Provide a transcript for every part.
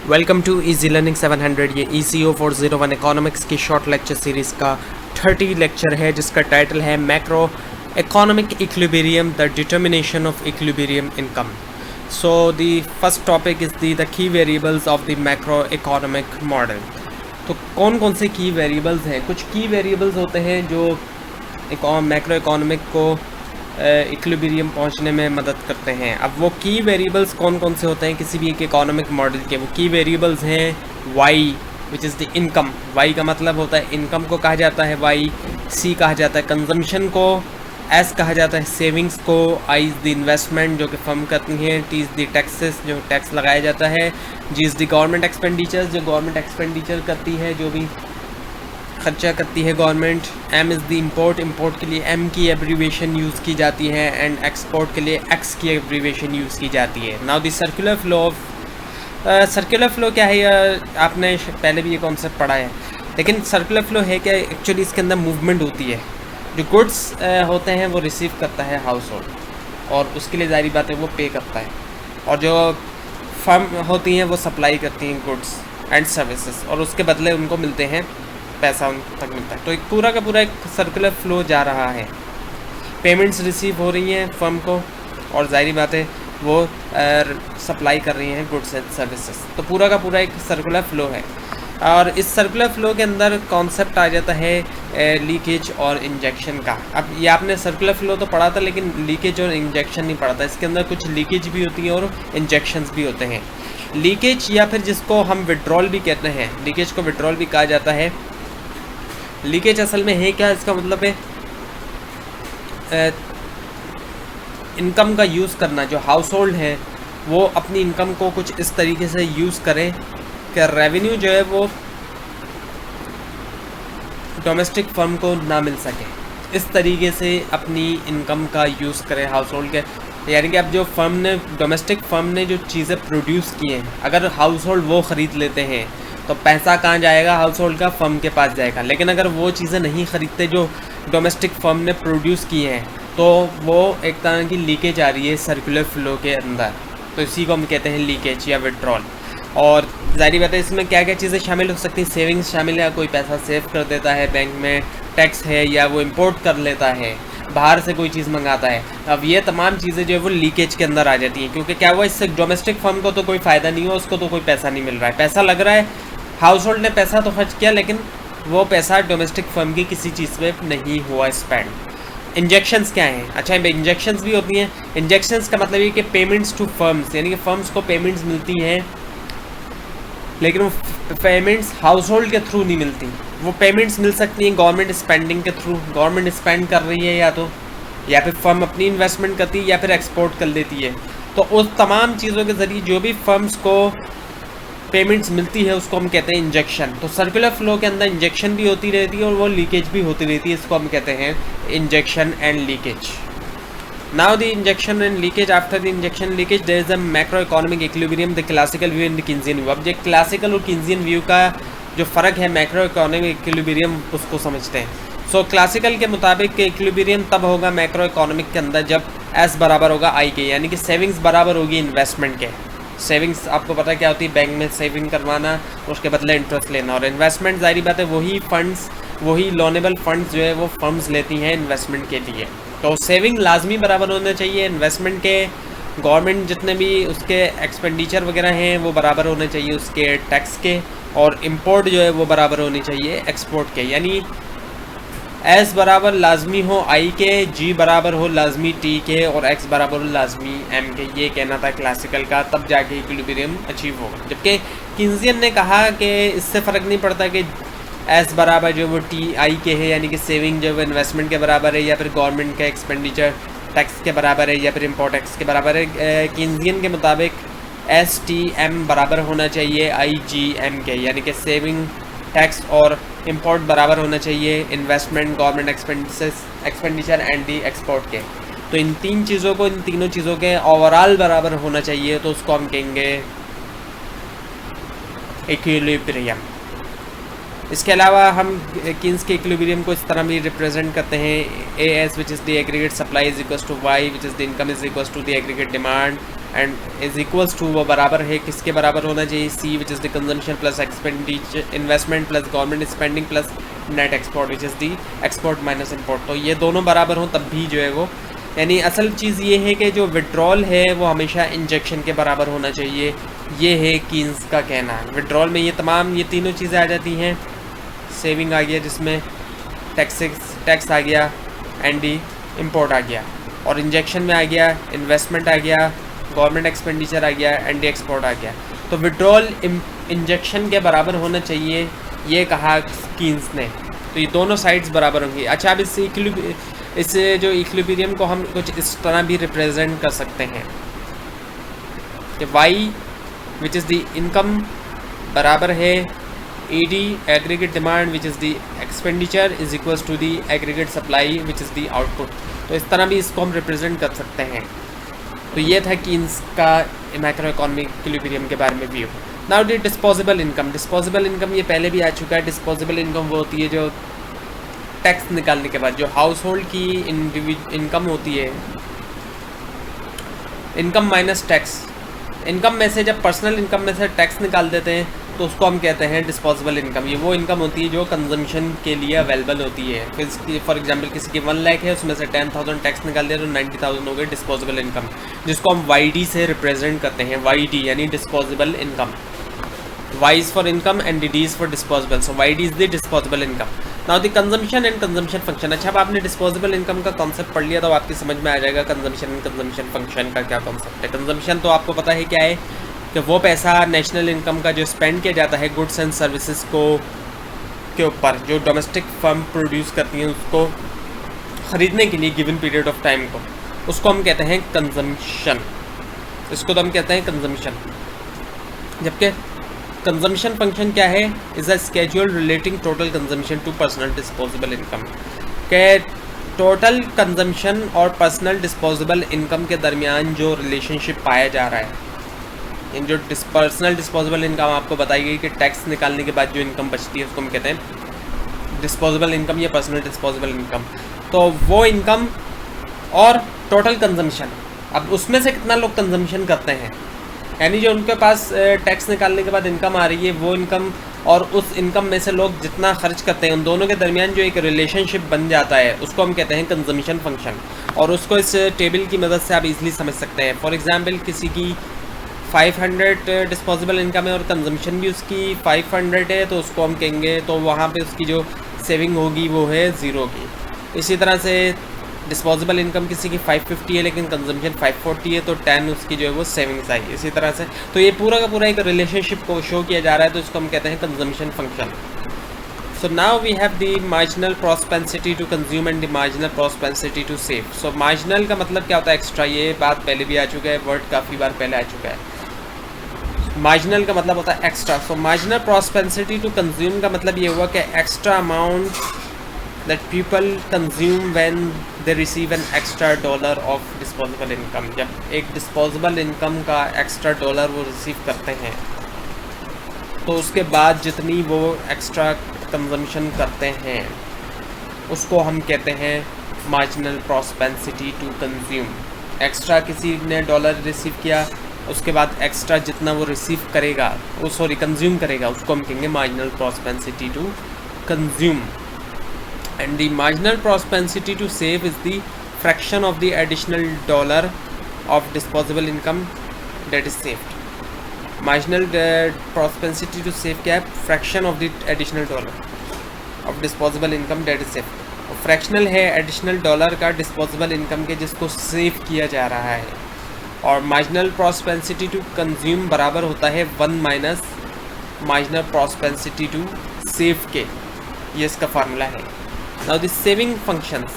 Welcome to easy learning 700। ये ECO 401 economics की short lecture series का 30 लेक्चर है, जिसका टाइटल है macro economic equilibrium, the determination of equilibrium income. So the first topic is the key variables of the macro economic model. तो कौन कौन से की वेरिएबल्स हैं? कुछ की वेरिएबल्स होते हैं जो मैक्रो इकोनॉमिक को इक्विलिब्रियम पहुंचने में मदद करते हैं। अब वो की वेरिएबल्स कौन कौन से होते हैं किसी भी एक इकोनॉमिक मॉडल के? वो की वेरिएबल्स हैं Y, which is the income. Y का मतलब होता है इनकम को कहा जाता है वाई। सी कहा जाता है कंजम्पशन को। एस कहा जाता है सेविंग्स को। आई इज़ द इन्वेस्टमेंट जो कि फर्म करती हैं। टी इज़ द टैक्सेस जो टैक्स लगाया जाता है। G is the government expenditures जो गवर्नमेंट एक्सपेंडिचर करती है, जो भी खर्चा करती है government. M is the import, import के लिए एम की एब्रीवेशन यूज़ की जाती है। एंड एक्सपोर्ट के लिए एक्स की एब्रीवेशन यूज़ की जाती है। Now the circular flow of circular flow क्या है? आपने पहले भी ये कॉन्सेप्ट पढ़ा है, लेकिन सर्कुलर फ्लो है क्या? एक्चुअली इसके अंदर मूवमेंट होती है। जो गुड्स होते हैं वो रिसीव करता है हाउस होल्ड, और उसके लिए जारी बात है वो पे करता है। और जो फर्म होती हैं वो सप्लाई करती हैं गुड्स एंड सर्विसेज, और उसके बदले उनको मिलते हैं पैसा, उन तक मिलता है। तो एक पूरा का पूरा एक सर्कुलर फ्लो जा रहा है। पेमेंट्स रिसीव हो रही हैं फर्म को, और जाहिर बात है वो सप्लाई कर रही हैं गुड्स एंड सर्विसेज। तो पूरा का पूरा एक सर्कुलर फ्लो है। और इस सर्कुलर फ्लो के अंदर कॉन्सेप्ट आ जाता है लीकेज और इंजेक्शन का। अब ये आपने सर्कुलर फ्लो तो पढ़ा था, लेकिन लीकेज और इंजेक्शन नहीं पढ़ा था। इसके अंदर कुछ लीकेज भी होती है और इंजेक्शंस भी होते हैं। लीकेज या फिर जिसको हम विड्रॉल भी कहते हैं, लीकेज को विड्रॉल भी कहा जाता है। लीकेज असल में है क्या? इसका मतलब है इनकम का यूज़ करना। जो हाउस होल्ड है वो अपनी इनकम को कुछ इस तरीके से यूज़ करें कि रेवेन्यू जो है वो डोमेस्टिक फर्म को ना मिल सके। इस तरीके से अपनी इनकम का यूज़ करें हाउस होल्ड के। यानी कि अब जो फर्म ने, डोमेस्टिक फर्म ने जो चीज़ें प्रोड्यूस की हैं, अगर हाउस होल्ड वो ख़रीद लेते हैं तो पैसा कहाँ जाएगा? हाउस होल्ड का फर्म के पास जाएगा। लेकिन अगर वो चीज़ें नहीं ख़रीदते जो डोमेस्टिक फर्म ने प्रोड्यूस की हैं, तो वो एक तरह की लीकेज आ रही है सर्कुलर फ्लो के अंदर। तो इसी को हम कहते हैं लीकेज या विड्रॉल। और जाहिर बात है इसमें क्या क्या चीज़ें शामिल हो सकती हैं? सेविंग्स शामिल है, कोई पैसा सेव कर देता है बैंक में, टैक्स है, या वो इम्पोर्ट कर लेता है, बाहर से कोई चीज़ मंगाता है। अब ये तमाम चीज़ें जो है वो लीकेज के अंदर आ जाती हैं, क्योंकि क्या हुआ, इससे डोमेस्टिक फर्म को तो कोई फ़ायदा नहीं हुआ, उसको तो कोई पैसा नहीं मिल रहा है। पैसा लग रहा है, हाउस होल्ड ने पैसा तो खर्च किया, लेकिन वो पैसा डोमेस्टिक फर्म की किसी चीज़ पे नहीं हुआ स्पेंड। इंजेक्शंस क्या हैं? अच्छा, इंजेक्शंस भी होती हैं। इंजेक्शंस का मतलब ये कि पेमेंट्स टू फर्म्स, यानी कि फर्म्स को पेमेंट्स मिलती हैं, लेकिन वो पेमेंट्स हाउस होल्ड के थ्रू नहीं मिलती। वो पेमेंट्स मिल सकती हैं गवर्नमेंट स्पेंडिंग के थ्रू। गवर्नमेंट स्पेंड कर रही है या फिर फर्म अपनी इन्वेस्टमेंट करती है, या फिर एक्सपोर्ट कर लेती है। तो उस तमाम चीज़ों के ज़रिए जो भी फर्म्स को पेमेंट्स मिलती है उसको हम कहते हैं इंजेक्शन। तो सर्कुलर फ्लो के अंदर इंजेक्शन भी होती रहती है और वो लीकेज भी होती रहती है। इसको हम कहते हैं injection and leakage. Now the injection and leakage, after the injection leakage there is a macroeconomic equilibrium, the classical view and the Keynesian view. अब जो क्लासिकल और कीन्सियन व्यू का जो फ़र्क है मैक्रो इकोनॉमिक इक्विलिब्रियम, उसको समझते हैं। सो क्लासिकल के मुताबिक इक्विलिब्रियम तब होगा मैक्रो इकोनॉमिक के अंदर जब एस बराबर होगा आई के, यानी कि सेविंग्स बराबर होगी इन्वेस्टमेंट के। सेविंग्स आपको पता है क्या होती है? बैंक में सेविंग करवाना, उसके बदले इंटरेस्ट लेना। और इन्वेस्टमेंट जाहिर बात है वही फंड्स, वही लोनेबल फंड्स जो है वो फर्म्स लेती हैं इन्वेस्टमेंट के लिए। तो सेविंग लाजमी बराबर होना चाहिए इन्वेस्टमेंट के। गवर्नमेंट जितने भी उसके एक्सपेंडिचर वगैरह हैं वो बराबर होने चाहिए उसके टैक्स के। और इम्पोर्ट जो है वो बराबर होनी चाहिए एक्सपोर्ट के। यानी एस बराबर लाजमी हो आई के, जी बराबर हो लाजमी टी के, और एक्स बराबर हो लाजमी एम के। ये कहना था क्लासिकल का, तब जाके इक्विलिब्रियम अचीव होगा। जबकि कीन्सियन ने कहा कि इससे फ़र्क नहीं पड़ता कि एस बराबर जो वो टी आई के है, यानी कि सेविंग जो है इन्वेस्टमेंट के बराबर है, या फिर गवर्नमेंट का एक्सपेंडिचर टैक्स के बराबर है, या फिर इम्पोर्ट टैक्स के बराबर है। कीन्सियन के मुताबिक एस टी एम बराबर होना चाहिए आई जी एम के, यानी कि सेविंग, टैक्स और इंपोर्ट बराबर होना चाहिए investment, government expenditure and the export के। तो इन तीन चीज़ों को, इन तीनों चीज़ों के ओवरऑल बराबर होना चाहिए, तो उसको हम कहेंगे इक्विलिब्रियम। इसके अलावा हम कीन्स के इक्विलिब्रियम को इस तरह भी रिप्रेजेंट करते हैं। A S which is the aggregate supply is equal to Y which is the income is equal to the aggregate demand, and is equals to, वो बराबर है किसके बराबर होना चाहिए, C which is the consumption plus expenditure investment plus government spending plus net export which is the export minus import. तो ये दोनों बराबर हों तब भी जो है वो, यानी असल चीज़ ये है कि जो विड्रॉल है वो हमेशा इंजेक्शन के बराबर होना चाहिए। ये है कीन्स का कहना। विड्रॉल में ये तीनों चीज़ें आ जाती हैं। सेविंग आ गया जिसमें टैक्स आ गया, एंड डी इम्पोर्ट आ गया, और इंजेक्शन में आ गया इन्वेस्टमेंट आ गया, गवर्नमेंट एक्सपेंडिचर आ गया, एंड डी एक्सपोर्ट आ गया। तो विड्रॉल इंजेक्शन के बराबर होना चाहिए, ये कहा कीन्स ने। तो ये दोनों साइड्स बराबर होंगी। अच्छा, अब इस जो इक्विलिब्रियम को हम कुछ इस तरह भी रिप्रेजेंट कर सकते हैं कि Y which is the income बराबर है AD aggregate demand which is the expenditure is equals to the aggregate supply which is the output. तो इस तरह भी इसको हम रिप्रेजेंट कर सकते हैं। तो ये था कि इसका मैक्रो इकोनॉमिक इक्विलिब्रियम के बारे में view. Now the disposable income. Disposable income ये पहले भी आ चुका है। डिस्पोजेबल इनकम वो होती है जो टैक्स निकालने के बाद जो हाउस होल्ड की इनकम होती है, इनकम माइनस टैक्स। इनकम में से जब पर्सनल इनकम में से टैक्स निकाल देते हैं तो उसको हम कहते हैं डिस्पोजेबल इनकम। ये वो इनकम होती है जो कंजम्पशन के लिए अवेलेबल होती है। फिर फॉर एग्जांपल किसी की 1 लाख है, उसमें से 10,000 टैक्स निकाल दिया तो 90,000 हो गए डिस्पोजेबल इनकम, जिसको हम YD से रिप्रेजेंट करते हैं। YD यानी disposable income. Y is for income and D is for disposable. So YD is the disposable income. Now the consumption and consumption function. अच्छा, अब आपने disposable income का कॉन्सेप्ट पढ़ लिया तो आपकी समझ में आ जाएगा consumption and consumption function का क्या कॉन्सेप्ट है। कंजम्पशन तो आपको पता है क्या है कि वो पैसा नेशनल इनकम का जो स्पेंड किया जाता है गुड्स एंड सर्विसेज के ऊपर, जो डोमेस्टिक फर्म प्रोड्यूस करती हैं उसको ख़रीदने के लिए गिवन पीरियड ऑफ टाइम को, उसको हम कहते हैं कंजम्पशन। इसको तो हम कहते हैं कंजम्पशन। जबकि कंजम्पशन फंक्शन क्या है, is a schedule relating total consumption to personal disposable income. के टोटल कंजम्पशन और पर्सनल डिस्पोजेबल इनकम के दरमियान जो रिलेशनशिप पाया जा रहा है, इन जो पर्सनल डिस्पोजेबल इनकम आपको बताई गई कि टैक्स निकालने के बाद जो इनकम बचती है उसको हम कहते हैं डिस्पोजेबल इनकम या पर्सनल डिस्पोजेबल इनकम। तो वो इनकम और टोटल कंजम्पशन, अब उसमें से कितना लोग कंजम्पशन करते हैं, यानी जो उनके पास टैक्स निकालने के बाद इनकम आ रही है वो इनकम और उस इनकम में से लोग जितना खर्च करते हैं, उन दोनों के दरमियान जो एक रिलेशनशिप बन जाता है उसको हम कहते हैं कंजम्पशन फंक्शन। और उसको इस टेबल की मदद से आप इजीली समझ सकते हैं। फॉर एग्जांपल किसी की 500 डिस्पोजेबल इनकम है और कंजम्पशन भी उसकी 500 है, तो उसको हम कहेंगे, तो वहाँ पे उसकी जो सेविंग होगी वो है 0 की। इसी तरह से डिस्पोजेबल इनकम किसी की 550 है लेकिन कंजम्पशन 540 है, तो 10 उसकी जो है वो सेविंग्स आई। इसी तरह से तो ये पूरा का पूरा एक रिलेशनशिप को शो किया जा रहा है, तो इसको हम कहते हैं consumption function. So now we have the marginal propensity to consume and the marginal propensity to save. So marginal का मतलब क्या होता है, एक्स्ट्रा। ये बात पहले भी आ चुका है, वर्ड काफ़ी बार पहले आ चुका है। मार्जिनल का मतलब होता है extra. So marginal propensity to consume का मतलब ये हुआ कि extra amount that people consume when they receive an extra dollar of disposable income। जब एक disposable income का extra dollar वो receive करते हैं तो उसके बाद जितनी वो extra consumption करते हैं उसको हम कहते हैं marginal propensity to consume। extra किसी ने डॉलर रिसीव किया, उसके बाद एक्स्ट्रा जितना वो रिसीव करेगा, वो कंज्यूम करेगा, उसको हम कहेंगे marginal propensity to consume। And the marginal propensity to save is the fraction of the additional dollar of disposable income that is saved। marginal propensity to save क्या है, fraction of the additional dollar of disposable income that is saved। fractional है additional dollar का disposable income के जिसको save किया जा रहा है, और marginal propensity to consume बराबर होता है 1 minus marginal propensity to save के। ये इसका फार्मूला है। Now the saving functions।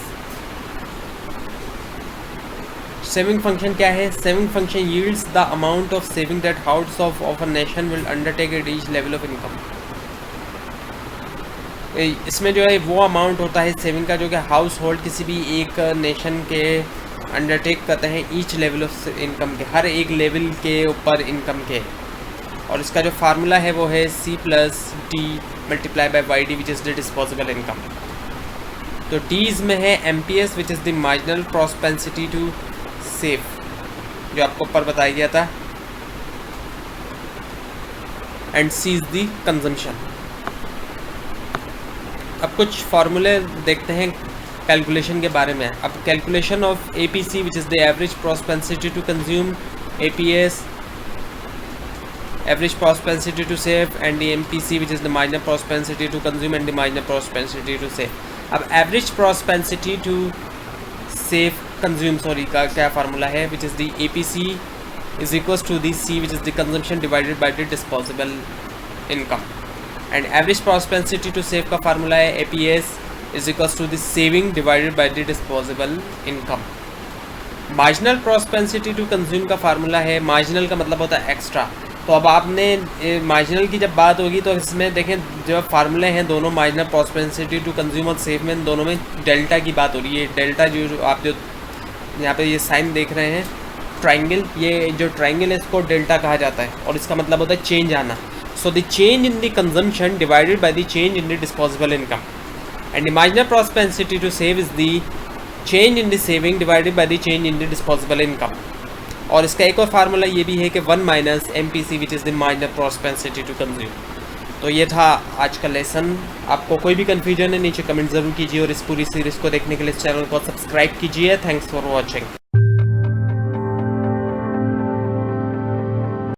saving function क्या है, saving function yields the amount of saving that households of a nation will undertake at each level of income। इसमें जो है वो अमाउंट होता है सेविंग का जो कि हाउस होल्ड किसी भी एक नेशन के अंडरटेक करते हैं ईच लेवल ऑफ इनकम के, हर एक लेवल के ऊपर इनकम के। और इसका जो फार्मूला है वो है C+D multiply by YD which is the disposable income. तो डीज में है MPS which is the marginal propensity to save. जो आपको ऊपर बताया गया था, and C is the consumption. अब कुछ फार्मूले देखते हैं कैलकुलेशन के बारे में। अब calculation of APC which is the average propensity to consume, APS average propensity to save, and the MPC which is the marginal propensity to consume and the marginal propensity to save। अब average propensity to save consume का क्या formula है, which is the APC is equals to the C which is the consumption divided by the disposable income, and average propensity to save का formula है APS is equals to the saving divided by the disposable income। Marginal propensity to consume का formula है, marginal का मतलब होता है extra. तो अब आपने मार्जिनल की जब बात होगी तो इसमें देखें जो फार्मूले हैं दोनों, मार्जिनल प्रोपेंसिटी टू कंज्यूम और सेव में दोनों में डेल्टा की बात हो रही है। डेल्टा जो आप जो यहाँ पे ये साइन देख रहे हैं ट्राइंगल, ये जो ट्राइंगल है इसको डेल्टा कहा जाता है और इसका मतलब होता है चेंज आना। So the change in the consumption divided by the change in the disposable income, and the marginal propensity to save is the change in the saving divided by the change in the disposable income. और इसका एक और formula ये भी है कि 1 minus MPC which is the marginal propensity to consume. तो ये था आज का लेसन। आपको कोई भी कन्फ्यूजन है नीचे कमेंट ज़रूर कीजिए और इस पूरी सीरीज़ को देखने के लिए इस चैनल को सब्सक्राइब कीजिए। Thanks for watching.